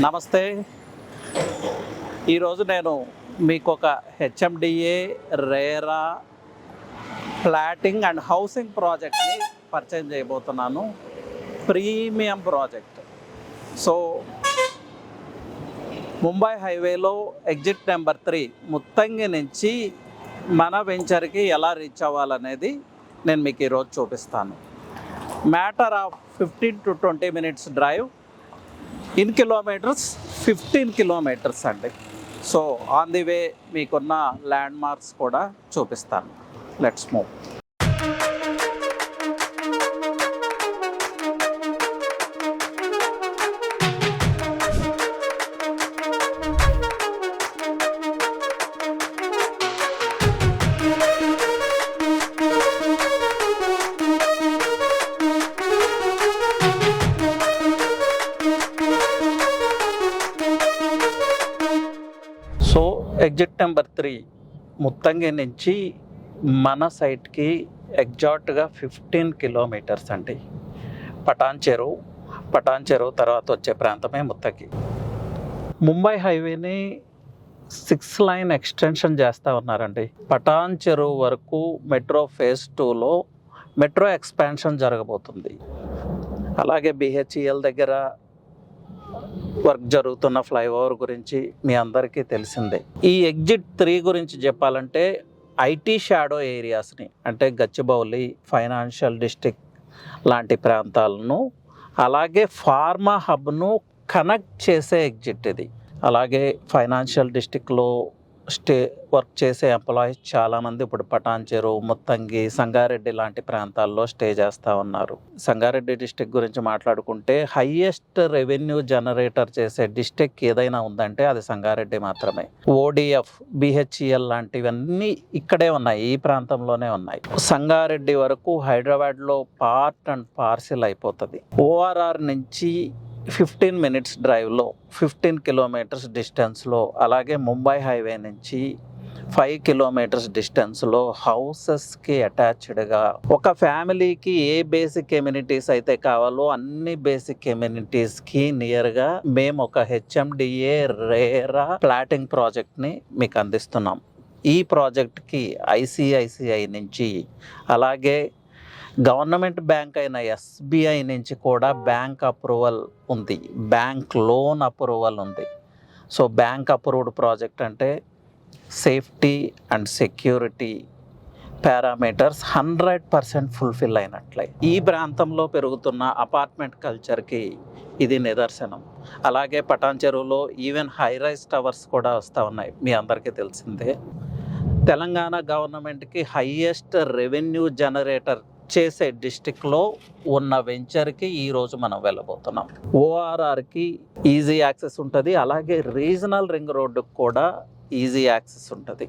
నమస్తే. ఈరోజు నేను మీకు ఒక హెచ్ఎండిఏ రేరా ఫ్లాటింగ్ అండ్ హౌసింగ్ ప్రాజెక్ట్ని పరిచయం చేయబోతున్నాను. Premium project. సో ముంబై హైవేలో ఎగ్జిట్ నెంబర్ 3 ముత్తంగి నుంచి మన వెంచర్కి ఎలా రీచ్ అవ్వాలనేది నేను మీకు ఈరోజు చూపిస్తాను. Matter of 15 to 20 minutes drive. In kilometres 15 kilometers అండి. సో ఆన్ ది వే మీకున్న ల్యాండ్ మార్క్స్ కూడా చూపిస్తాను. Let's move. So exit number 3 Muthangi నుంచి మన సైట్కి ఎగ్జాక్ట్గా 15 kilometers అండి. పటాన్ చెరువు తర్వాత వచ్చే ప్రాంతమే ముత్తంగి. ముంబై హైవేని 6 lane ఎక్స్టెన్షన్ చేస్తూ ఉన్నారండి. పటాన్ చెరువు వరకు మెట్రో phase 2లో మెట్రో ఎక్స్పాన్షన్ జరగబోతుంది. అలాగే బిహెచ్ఈఎల్ దగ్గర వర్క్ జరుగుతున్న ఫ్లైఓవర్ గురించి మీ అందరికీ తెలిసిందే. ఈ ఎగ్జిట్ 3 గురించి చెప్పాలంటే ఐటీ షాడో ఏరియాస్ని అంటే గచ్చిబౌలి, ఫైనాన్షియల్ డిస్ట్రిక్ట్ లాంటి ప్రాంతాలను అలాగే ఫార్మా హబ్ను కనెక్ట్ చేసే ఎగ్జిట్ ఇది. అలాగే ఫైనాన్షియల్ డిస్ట్రిక్ట్లో వర్క్ చేసే ఎంప్లాయీస్ చాలామంది ఇప్పుడు పటాన్ చెరువు, ముత్తంగి, సంగారెడ్డి లాంటి ప్రాంతాల్లో స్టే చేస్తూ ఉన్నారు. సంగారెడ్డి డిస్ట్రిక్ట్ గురించి మాట్లాడుకుంటే హైయెస్ట్ రెవెన్యూ జనరేటర్ చేసే డిస్ట్రిక్ట్ ఏదైనా ఉందంటే అది సంగారెడ్డి మాత్రమే. ఓడిఎఫ్, బిహెచ్ఈఎల్ లాంటివన్నీ ఇక్కడే ఉన్నాయి, ఈ ప్రాంతంలోనే ఉన్నాయి. సంగారెడ్డి వరకు హైదరాబాద్లో పార్ట్ అండ్ పార్సిల్ అయిపోతుంది. ఓఆర్ఆర్ నుంచి 15 minutes డ్రైవ్లో 15 kilometers డిస్టెన్స్లో, అలాగే ముంబై హైవే నుంచి 5 kilometers డిస్టెన్స్లో హౌసెస్కి అటాచ్డ్గా ఒక ఫ్యామిలీకి ఏ బేసిక్ ఎమ్యూనిటీస్ అయితే కావాలో అన్ని బేసిక్ ఎమ్యూనిటీస్కి నియర్గా మేము ఒక హెచ్ఎండిఏ రేరా ఫ్లాటింగ్ ప్రాజెక్ట్ని మీకు అందిస్తున్నాం. ఈ ప్రాజెక్ట్కి ఐసిఐసిఐ నుంచి అలాగే గవర్నమెంట్ బ్యాంక్ అయిన ఎస్బీఐ నుంచి కూడా బ్యాంక్ అప్రూవల్ ఉంది, బ్యాంక్ లోన్ అప్రూవల్ ఉంది. సో బ్యాంక్ అప్రూవ్డ్ ప్రాజెక్ట్ అంటే safety and security parameters 100% fulfil అయినట్లే. ఈ ప్రాంతంలో పెరుగుతున్న అపార్ట్మెంట్ కల్చర్కి ఇది నిదర్శనం. అలాగే పటాన్ చెరువులో ఈవెన్ హై రైజ్ టవర్స్ కూడా వస్తూ ఉన్నాయి, మీ అందరికీ తెలిసిందే. తెలంగాణ గవర్నమెంట్కి హైయెస్ట్ రెవెన్యూ జనరేటర్ చేసే డిస్ట్రిక్ట్లో ఉన్న వెంచర్కి ఈరోజు మనం వెళ్ళబోతున్నాం. ఓఆర్ఆర్కి ఈజీ యాక్సెస్ ఉంటుంది, అలాగే రీజనల్ రింగ్ రోడ్డుకు కూడా ఈజీ యాక్సెస్ ఉంటుంది.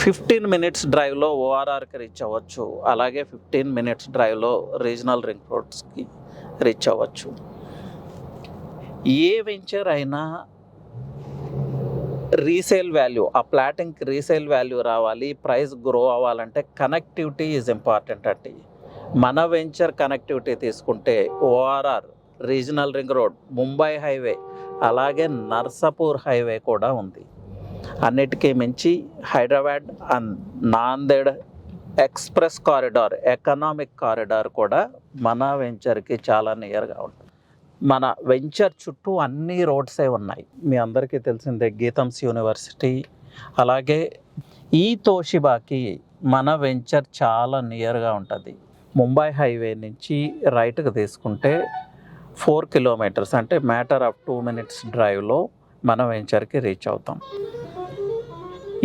15 minutes డ్రైవ్లో ఓఆర్ఆర్కి రీచ్ అవ్వచ్చు, అలాగే 15 minutes డ్రైవ్లో రీజనల్ రింగ్ రోడ్స్కి రీచ్ అవ్వచ్చు. ఏ వెంచర్ అయినా రీసేల్ వాల్యూ, ఆ ప్లాటింగ్కి రీసేల్ వాల్యూ రావాలి, ప్రైస్ గ్రో అవ్వాలంటే కనెక్టివిటీ ఈజ్ ఇంపార్టెంట్ అండి. మన వెంచర్ కనెక్టివిటీ తీసుకుంటే ORR, regional ring road, Mumbai highway, అలాగే నర్సాపూర్ హైవే కూడా ఉంది. అన్నిటికీ మించి Hyderabad and Nanded express corridor, economic corridor కూడా మన వెంచర్కి చాలా నియర్గా ఉంటుంది. మన వెంచర్ చుట్టూ అన్ని రోడ్సే ఉన్నాయి, మీ అందరికీ తెలిసిందే. గీతంస్ యూనివర్సిటీ, అలాగే ఈ తోషిబాకి మన వెంచర్ చాలా నియర్గా ఉంటుంది. ముంబై హైవే నుంచి రైట్కి తీసుకుంటే 4 kilometers అంటే మ్యాటర్ ఆఫ్ 2 minutes డ్రైవ్లో మన వెంచర్కి రీచ్ అవుతాం.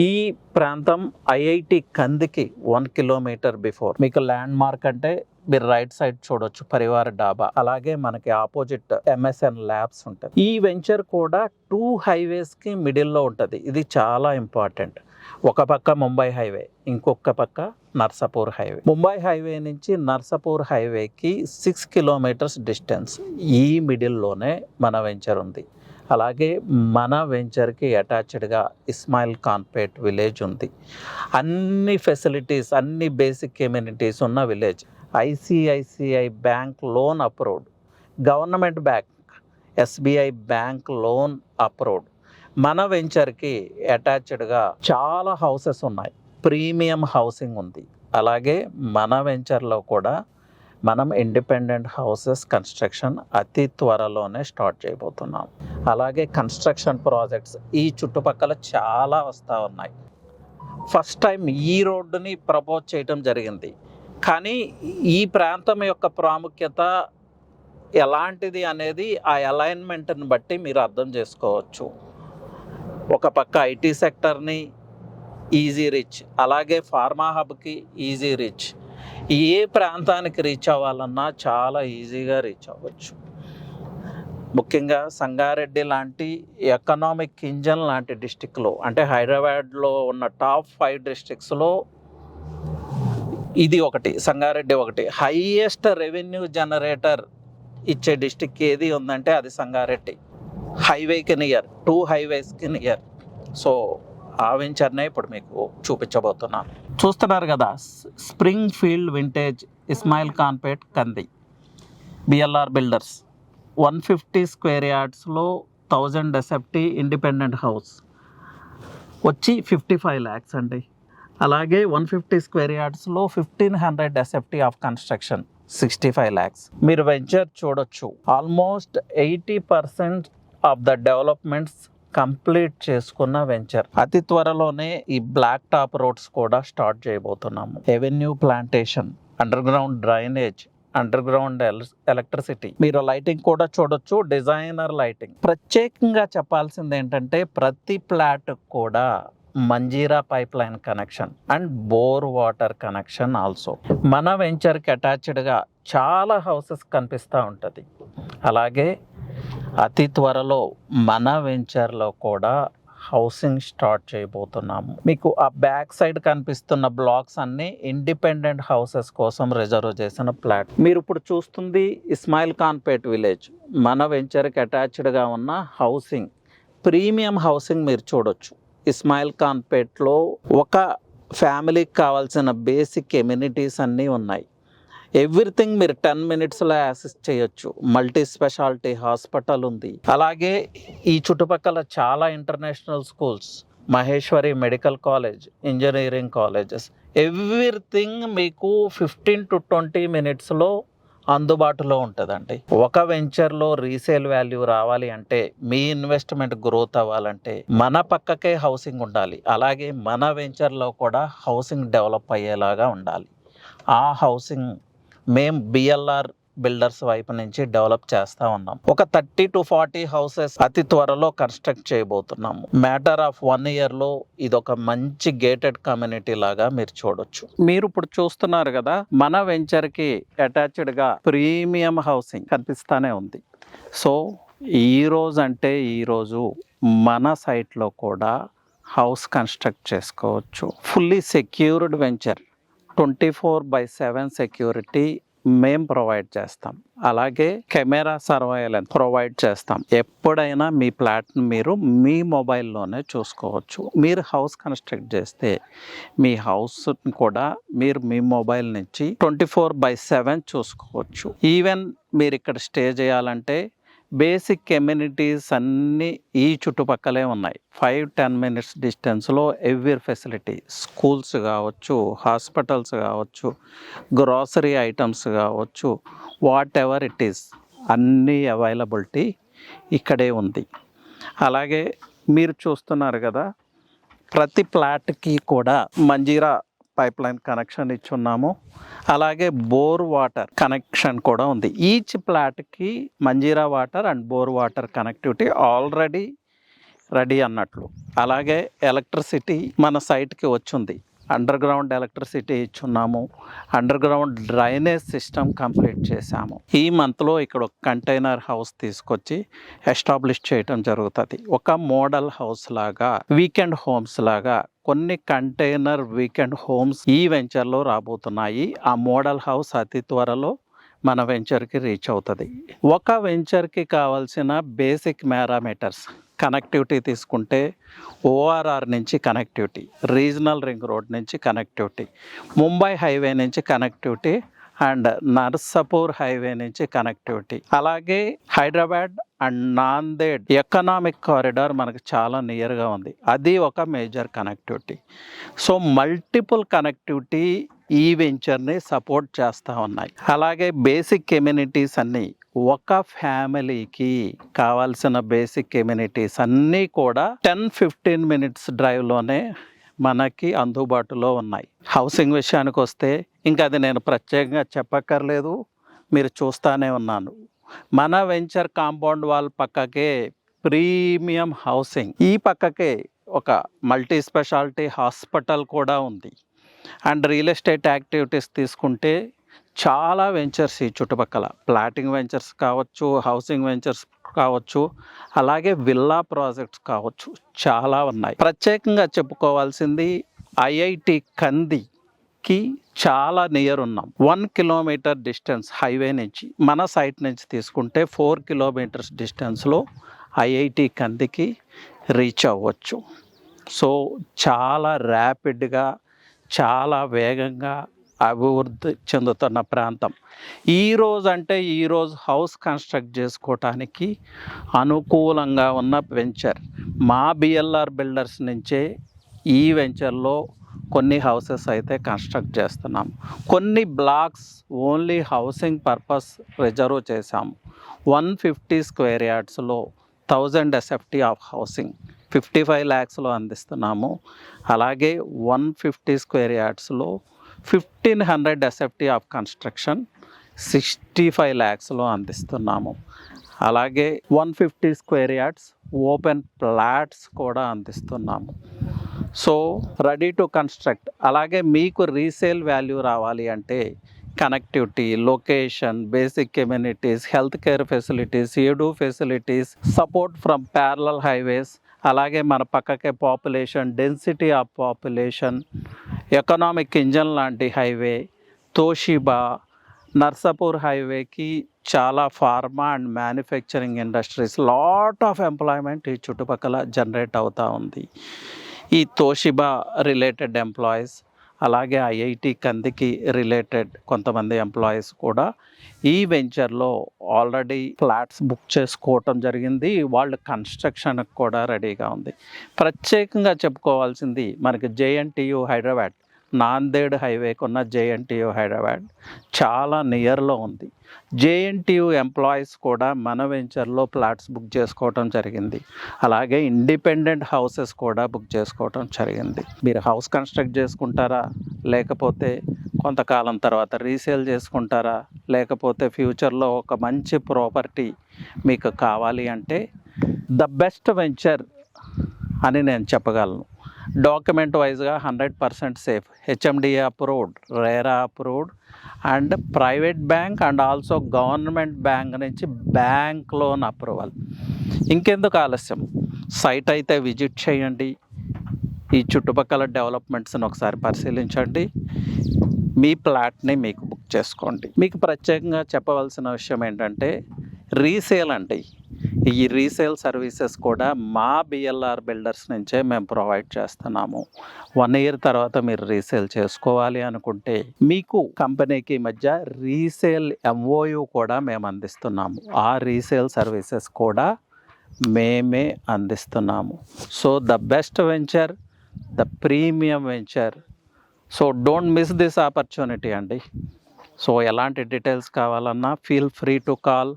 ఈ ప్రాంతం ఐఐటి కందికి 1 kilometer బిఫోర్. మీకు ల్యాండ్ మార్క్ అంటే మీరు రైట్ సైడ్ చూడొచ్చు, పరివార డాబా. అలాగే మనకి ఆపోజిట్ ఎంఎస్ఎన్ ల్యాబ్స్ ఉంటుంది. ఈ వెంచర్ కూడా 2 highwaysకి మిడిల్లో ఉంటుంది. ఇది చాలా ఇంపార్టెంట్. ఒక పక్క ముంబై హైవే, ఇంకొక పక్క నర్సాపూర్ హైవే. ముంబై హైవే నుంచి నర్సాపూర్ హైవేకి 6 kilometers డిస్టెన్స్. ఈ మిడిల్లోనే మన వెంచర్ ఉంది. అలాగే మన వెంచర్కి అటాచ్డ్గా ఇస్మాయిల్ ఖాన్పేట్ విలేజ్ ఉంది. అన్ని ఫెసిలిటీస్, అన్ని బేసిక్ ఎమ్యూనిటీస్ ఉన్న village. ICICI bank loan approved, government bank SBI bank loan approved. మన వెంచర్కి అటాచ్డ్గా చాలా హౌసెస్ ఉన్నాయి, ప్రీమియం హౌసింగ్ ఉంది. అలాగే మన వెంచర్లో కూడా మనం ఇండిపెండెంట్ హౌసెస్ కన్స్ట్రక్షన్ అతి త్వరలోనే స్టార్ట్ చేయబోతున్నాం. అలాగే కన్స్ట్రక్షన్ ప్రాజెక్ట్స్ ఈ చుట్టుపక్కల చాలా వస్తూ ఉన్నాయి. ఫస్ట్ టైం ఈ రోడ్డుని ప్రపోజ్ చేయటం జరిగింది, కానీ ఈ ప్రాంతం యొక్క ప్రాముఖ్యత ఎలాంటిది అనేది ఆ అలైన్మెంట్ని బట్టి మీరు అర్థం చేసుకోవచ్చు. ఒక పక్క ఐటీ సెక్టర్ని ఈజీ రీచ్, అలాగే ఫార్మా హబ్కి ఈజీ రీచ్. ఏ ప్రాంతానికి రీచ్ అవ్వాలన్నా చాలా ఈజీగా రీచ్ అవ్వచ్చు. ముఖ్యంగా సంగారెడ్డి లాంటి ఎకనామిక్ ఇంజన్ లాంటి డిస్టిక్లో, అంటే హైదరాబాద్లో ఉన్న టాప్ 5 డిస్ట్రిక్ట్స్లో ఇది ఒకటి, సంగారెడ్డి ఒకటి. హైయెస్ట్ రెవెన్యూ జనరేటర్ ఇచ్చే డిస్టిక్ ఏది ఉందంటే అది సంగారెడ్డి. హైవేకి నియర్, 2 హైవేస్కి నియర్. సో ఆ వెంచర్నే ఇప్పుడు మీకు చూపించబోతున్నాను. చూస్తున్నారు కదా, Springfield vintage Ismail Khanpet Kandi, BLR builders. 150 square యార్డ్స్లో 1000 ఎస్ఎఫ్టీ ఇండిపెండెంట్ హౌస్ వచ్చి 55 lakhs అండి. అలాగే 150 స్క్వేర్ యార్డ్స్లో 1500 ఎస్ఎఫ్టీ ఆఫ్ కన్స్ట్రక్షన్ 65 lakhs. మీరు వెంచర్ చూడొచ్చు, almost 80% of the developments complete చేసుకున్న వెంచర్. అతి త్వరలోనే ఈ బ్లాక్ టాప్ రోడ్స్ కూడా స్టార్ట్ చేయబోతున్నాము. Avenue plantation, underground drainage, underground electricity. మీరు లైటింగ్ కూడా చూడొచ్చు, డిజైనర్ లైటింగ్. ప్రత్యేకంగా చెప్పాల్సింది ఏంటంటే ప్రతి ప్లాట్ కూడా Manjira pipeline connection and bore water connection also. మన వెంచర్కి అటాచ్డ్గా చాలా హౌసెస్ కనిపిస్తూ ఉంటుంది. అలాగే అతి త్వరలో మన వెంచర్లో కూడా హౌసింగ్ స్టార్ట్ చేయబోతున్నాము. మీకు ఆ బ్యాక్ సైడ్ కనిపిస్తున్న బ్లాక్స్ అన్నీ ఇండిపెండెంట్ హౌసెస్ కోసం రిజర్వ్ చేసిన ప్లాట్. మీరు ఇప్పుడు చూస్తుంది ఇస్మాయిల్ ఖాన్పేట్ విలేజ్. మన వెంచర్కి అటాచ్డ్గా ఉన్న హౌసింగ్, ప్రీమియం హౌసింగ్ మీరు చూడొచ్చు. ఇస్మాయిల్ ఖాన్పేట్లో ఒక ఫ్యామిలీకి కావాల్సిన బేసిక్ ఎమ్యూనిటీస్ అన్నీ ఉన్నాయి. ఎవ్రీథింగ్ మీరు 10 minutesలో యాక్సెస్ చేయొచ్చు. మల్టీ స్పెషాలిటీ హాస్పిటల్ ఉంది. అలాగే ఈ చుట్టుపక్కల చాలా international schools, Maheshwari medical college, engineering colleges, everything మీకు 15 to 20 minutesలో అందుబాటులో ఉంటుందండి. ఒక వెంచర్లో రీసేల్ వాల్యూ రావాలి అంటే, మీ ఇన్వెస్ట్మెంట్ గ్రోత్ అవ్వాలంటే మన పక్కకే హౌసింగ్ ఉండాలి. అలాగే మన వెంచర్లో కూడా హౌసింగ్ డెవలప్ అయ్యేలాగా ఉండాలి. ఆ హౌసింగ్ మేము బిఎల్ఆర్ బిల్డర్స్ వైపు నుంచి డెవలప్ చేస్తూ ఉన్నాం. ఒక 30 to 40 హౌసెస్ అతి త్వరలో కన్స్ట్రక్ట్ చేయబోతున్నాము. మ్యాటర్ ఆఫ్ 1 yearలో ఇదొక మంచి గేటెడ్ కమ్యూనిటీ లాగా మీరు చూడొచ్చు. మీరు ఇప్పుడు చూస్తున్నారు కదా, మన వెంచర్కి అటాచ్డ్గా ప్రీమియం హౌసింగ్ కనిపిస్తానే ఉంది. సో ఈరోజు మన సైట్లో కూడా హౌస్ కన్స్ట్రక్ట్ చేసుకోవచ్చు. ఫుల్లీ సెక్యూర్డ్ వెంచర్, 24/7 సెక్యూరిటీ మేము ప్రొవైడ్ చేస్తాం. అలాగే కెమెరా సర్వైలెన్స్ ప్రొవైడ్ చేస్తాం. ఎప్పుడైనా మీ ప్లాట్ని మీరు మీ మొబైల్లోనే చూసుకోవచ్చు. మీరు హౌస్ కన్స్ట్రక్ట్ చేస్తే మీ హౌస్ని కూడా మీరు మీ మొబైల్ నుంచి 24/7 చూసుకోవచ్చు. ఈవెన్ మీరు ఇక్కడ స్టే చేయాలంటే బేసిక్ ఎమ్యూనిటీస్ అన్నీ ఈ చుట్టుపక్కలే ఉన్నాయి. 5-10 minutes డిస్టెన్స్లో ఎవ్రీ ఫెసిలిటీ, స్కూల్స్ కావచ్చు, హాస్పిటల్స్ కావచ్చు, గ్రాసరీ ఐటమ్స్ కావచ్చు, వాట్ ఎవర్ ఇట్ ఈస్, అన్నీ అవైలబిలిటీ ఇక్కడే ఉంది. అలాగే మీరు చూస్తున్నారు కదా, ప్రతి ప్లాట్కి కూడా మంజీరా పైప్ లైన్ కనెక్షన్ ఇచ్చున్నాము. అలాగే బోర్ వాటర్ కనెక్షన్ కూడా ఉంది. ఈచ్ ప్లాట్కి Manjira water and bore water connectivity already ready అన్నట్లు. అలాగే ఎలక్ట్రిసిటీ మన సైట్కి వచ్చింది. అండర్ గ్రౌండ్ ఎలక్ట్రిసిటీ ఇచ్చున్నాము. Underground drainage system complete చేశాము. ఈ మంత్లో ఇక్కడ ఒక కంటైనర్ హౌస్ తీసుకొచ్చి ఎస్టాబ్లిష్ చేయటం జరుగుతుంది. ఒక మోడల్ హౌస్ లాగా, వీకెండ్ హోమ్స్ లాగా కొన్ని కంటైనర్ వీకెండ్ హోమ్స్ ఈ వెంచర్లో రాబోతున్నాయి. ఆ మోడల్ హౌస్ అతి త్వరలో మన వెంచర్కి రీచ్ అవుతుంది. ఒక వెంచర్కి కావాల్సిన బేసిక్ పారామీటర్స్ కనెక్టివిటీ తీసుకుంటే ఓఆర్ఆర్ నుంచి కనెక్టివిటీ, రీజనల్ రింగ్ రోడ్ నుంచి కనెక్టివిటీ, ముంబై హైవే నుంచి కనెక్టివిటీ అండ్ నర్సాపూర్ హైవే నుంచి కనెక్టివిటీ, అలాగే Hyderabad and Nanded economic corridor మనకు చాలా నియర్గా ఉంది, అది ఒక major connectivity. So multiple connectivity ఈ వెంచర్ని సపోర్ట్ చేస్తూ ఉన్నాయి. అలాగే బేసిక్ ఎమ్యూనిటీస్ అన్నీ, ఒక ఫ్యామిలీకి కావాల్సిన బేసిక్ ఎమ్యూనిటీస్ అన్నీ కూడా 10-15 మినిట్స్ డ్రైవ్లోనే మనకి అందుబాటులో ఉన్నాయి. హౌసింగ్ విషయానికి వస్తే ఇంకా అది నేను ప్రత్యేకంగా చెప్పక్కర్లేదు, మీరు చూస్తూనే ఉన్నాను. మన వెంచర్ కాంపౌండ్ వాల్ పక్కకే ప్రీమియం హౌసింగ్, ఈ పక్కకే ఒక మల్టీ స్పెషాలిటీ హాస్పిటల్ కూడా ఉంది. అండ్ రియల్ ఎస్టేట్ యాక్టివిటీస్ తీసుకుంటే చాలా వెంచర్స్ ఈ చుట్టుపక్కల, ప్లాటింగ్ వెంచర్స్ కావచ్చు, హౌసింగ్ వెంచర్స్ కావచ్చు, అలాగే విల్లా ప్రాజెక్ట్స్ కావచ్చు, చాలా ఉన్నాయి. ప్రత్యేకంగా చెప్పుకోవాల్సింది ఐఐటి కందికి చాలా నియర్ ఉన్నాం. 1 కిలోమీటర్ డిస్టెన్స్ హైవే నుంచి, మన సైట్ నుంచి తీసుకుంటే 4 కిలోమీటర్స్ డిస్టెన్స్లో ఐఐటి కందికి రీచ్ అవ్వచ్చు. సో చాలా ర్యాపిడ్గా, చాలా వేగంగా అభివృద్ధి చెందుతున్న ప్రాంతం. ఈరోజు హౌస్ కన్స్ట్రక్ట్ చేసుకోవటానికి అనుకూలంగా ఉన్న వెంచర్ మా బిఎల్ఆర్ బిల్డర్స్ నుంచే ఈ వెంచర్లో కొన్ని హౌసెస్ అయితే కన్స్ట్రక్ట్ చేస్తున్నాం. కొన్ని blocks only housing purpose reserve చేశాము. 150 స్క్వేర్ యార్డ్స్లో 1000 SFT ఆఫ్ హౌసింగ్ 55 lakhsలో అందిస్తున్నాము. అలాగే 150 స్క్వేర్ యార్డ్స్లో 1500 SFT ఆఫ్ కన్స్ట్రక్షన్ 65 lakhsలో అందిస్తున్నాము. అలాగే 150 స్క్వేర్ యార్డ్స్ ఓపెన్ ప్లాట్స్ కూడా అందిస్తున్నాము. So ready to construct. అలాగే మీకు రీసేల్ వాల్యూ రావాలి అంటే connectivity, location, basic amenities, health care facilities, ఏడు facilities, support from parallel highways, అలాగే మన పక్కకే population, density of population, economic engine లాంటి హైవే, తోషిబా, నర్సాపూర్ హైవేకి చాలా pharma and manufacturing industries, lot of employment ఈ చుట్టుపక్కల జనరేట్ అవుతూ ఉంది. ఈ తోషిబా రిలేటెడ్ ఎంప్లాయీస్, అలాగే ఐఐటి కందికి రిలేటెడ్ కొంతమంది ఎంప్లాయీస్ కూడా ఈ వెంచర్లో ఆల్రెడీ ఫ్లాట్స్ బుక్ చేసుకోవటం జరిగింది. వాళ్ళు కన్స్ట్రక్షన్కి కూడా రెడీగా ఉంది. ప్రత్యేకంగా చెప్పుకోవాల్సింది మనకి జేఎన్టీయు హైదరాబాద్, నాందేడ్ హైవేకి ఉన్న జేఎన్టీయు హైదరాబాద్ చాలా నియర్లో ఉంది. జేఎన్టీయు ఎంప్లాయీస్ కూడా మన వెంచర్లో ఫ్లాట్స్ బుక్ చేసుకోవటం జరిగింది. అలాగే ఇండిపెండెంట్ హౌసెస్ కూడా బుక్ చేసుకోవటం జరిగింది. మీరు హౌస్ కన్స్ట్రక్ట్ చేసుకుంటారా, లేకపోతే కొంతకాలం తర్వాత రీసేల్ చేసుకుంటారా, లేకపోతే ఫ్యూచర్లో ఒక మంచి ప్రాపర్టీ మీకు కావాలి అంటే ద బెస్ట్ వెంచర్ అని నేను చెప్పగలను. డాక్యుమెంట్ వైజ్గా 100% safe, HMDA approved, RERA approved and private bank and also government bank నుంచి బ్యాంక్ లోన్ అప్రూవల్. ఇంకెందుకు ఆలస్యం, సైట్ అయితే విజిట్ చేయండి, ఈ చుట్టుపక్కల డెవలప్మెంట్స్ని ఒకసారి పరిశీలించండి, మీ ప్లాట్ని మీకు బుక్ చేసుకోండి. మీకు ప్రత్యేకంగా చెప్పవలసిన విషయం ఏంటంటే రీసేల్ అండి. ఈ రీసేల్ సర్వీసెస్ కూడా మా బిఎల్ఆర్ బిల్డర్స్ నుంచే మేము ప్రొవైడ్ చేస్తున్నాము. 1 year తర్వాత మీరు రీసేల్ చేసుకోవాలి అనుకుంటే మీకు కంపెనీకి మధ్య రీసేల్ ఎంఓయూ కూడా మేము అందిస్తున్నాము. ఆ రీసేల్ సర్వీసెస్ కూడా మేమే అందిస్తున్నాము. So the best venture, the premium venture. So don't miss this opportunity అండి. సో ఎలాంటి డీటెయిల్స్ కావాలన్నా feel free to call,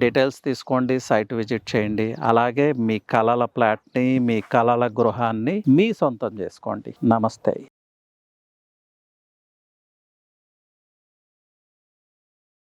details తీసుకోండి, సైట్ విజిట్ చేయండి. అలాగే మీ కలల ప్లాట్ని, మీ కలల గృహాన్ని మీ సొంతం చేసుకోండి. నమస్తే.